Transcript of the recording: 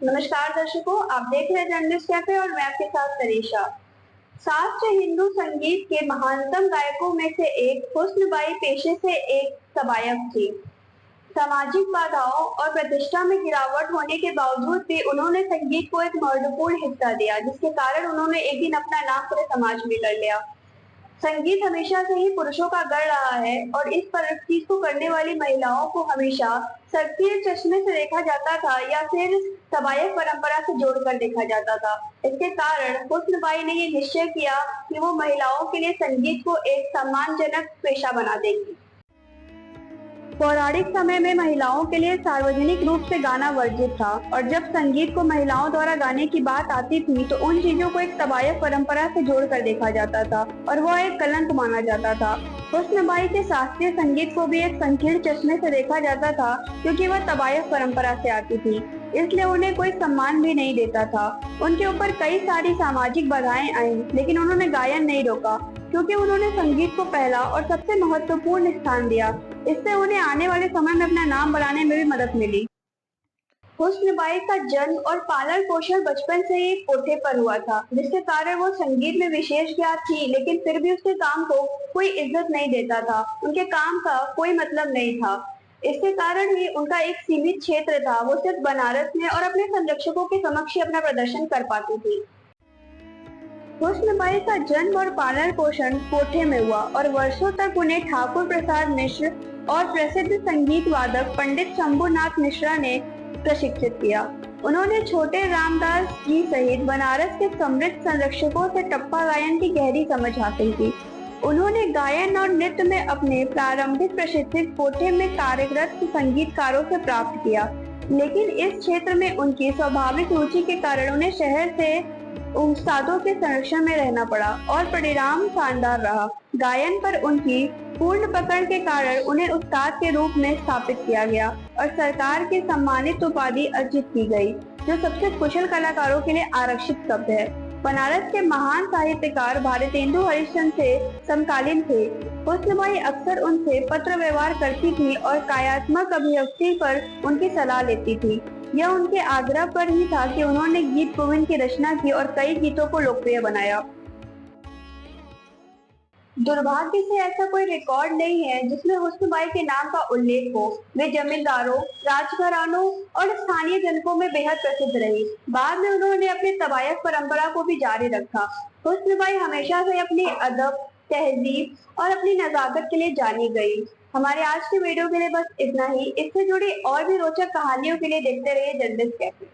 नमस्कार दर्शकों, आप देख रहे हैं जर्नलिस्ट कैफे और मैं आपके साथ तरीशा। शास्त्रीय हिंदू संगीत के महानतम गायकों में से एक हुस्न पेशे से एक सवायक थी। सामाजिक बाधाओं और प्रतिष्ठा में गिरावट होने के बावजूद भी उन्होंने संगीत को एक महत्वपूर्ण हिस्सा दिया, जिसके कारण उन्होंने एक दिन अपना नाम पूरे समाज में कर लिया। संगीत हमेशा से ही पुरुषों का गढ़ रहा है और इस चीज को करने वाली महिलाओं को हमेशा क्षत्रिय चश्मे से देखा जाता था या फिर सवायक परंपरा से जोड़कर देखा जाता था। इसके कारण हुस्नबाई ने ये निश्चय किया कि वो महिलाओं के लिए संगीत को एक सम्मानजनक पेशा बना देगी। पौराणिक समय में महिलाओं के लिए सार्वजनिक रूप से गाना वर्जित था और जब संगीत को महिलाओं द्वारा गाने की बात आती थी तो उन चीजों को एक सवायक परंपरा से जोड़कर देखा जाता था और वह एक कलंक माना जाता था। हुस्नबाई के शास्त्रीय संगीत को भी एक संकीर्ण चश्मे से देखा जाता था क्योंकि वह तवायफ परंपरा से आती थी, इसलिए उन्हें कोई सम्मान भी नहीं देता था। उनके ऊपर कई सारी सामाजिक बाधाएं आई, लेकिन उन्होंने गायन नहीं रोका क्योंकि उन्होंने संगीत को पहला और सबसे महत्वपूर्ण स्थान दिया। इससे उन्हें आने वाले समय में अपना नाम बनाने में भी मदद मिली। हुस्नबाई का जन्म और पालन पोषण बचपन से ही कोठे पर हुआ था, जिसके कारण वो संगीत में विशेष ज्ञात थी, लेकिन फिर भी उसके काम को कोई इज्जत नहीं देता था। उनके काम का कोई मतलब नहीं था। इसके कारण ही उनका एक सीमित क्षेत्र था। वो सिर्फ बनारस में और अपने संरक्षकों के समक्ष ही अपना प्रदर्शन कर पाती थी। हुस्नबाई का जन्म और पालन पोषण कोठे में हुआ और वर्षों तक उन्हें ठाकुर प्रसाद मिश्र और प्रसिद्ध संगीत वादक पंडित शंभुनाथ मिश्रा ने प्रशिक्षित किया। उन्होंने छोटे रामदास जी सहित बनारस के समृद्ध संरक्षकों से टप्पा गायन की गहरी समझ हासिल की। उन्होंने गायन और नृत्य में अपने प्रारंभिक प्रशिक्षण कोठे में कार्यरत संगीतकारों से प्राप्त किया, लेकिन इस क्षेत्र में उनकी स्वाभाविक रुचि के कारण उन्हें शहर से उस्तादों के संरक्षण में रहना पड़ा और परिणाम शानदार रहा। गायन पर उनकी पूर्ण पकड़ के कारण उन्हें उस्ताद के रूप में स्थापित किया गया और सरकार की सम्मानित उपाधि अर्जित की गई, जो सबसे कुशल कलाकारों के लिए आरक्षित शब्द है। बनारस के महान साहित्यकार भारतेंदु हरिश्चंद्र से समकालीन थे। हुस्नबाई अक्सर उनसे पत्र व्यवहार करती थी और काव्यात्मक अभिव्यक्ति पर उनकी सलाह लेती थी। यह उनके आग्रह पर ही था कि उन्होंने गीत गोविंद की रचना की और कई गीतों को लोकप्रिय बनाया। दुर्भाग्य से ऐसा कोई रिकॉर्ड नहीं है जिसमें हुस्नबाई के नाम का उल्लेख हो। वे जमींदारों, राजघरानों और स्थानीय जनकों में बेहद प्रसिद्ध रही। बाद में उन्होंने अपनी तवायफ परंपरा को भी जारी रखा। हुस्नबाई हमेशा से अपनी अदब, तहजीब और अपनी नजाकत के लिए जानी गई। हमारे आज के वीडियो के लिए बस इतना ही। इससे जुड़ी और भी रोचक कहानियों के लिए देखते रहिए जर्नलिस्ट कैफे।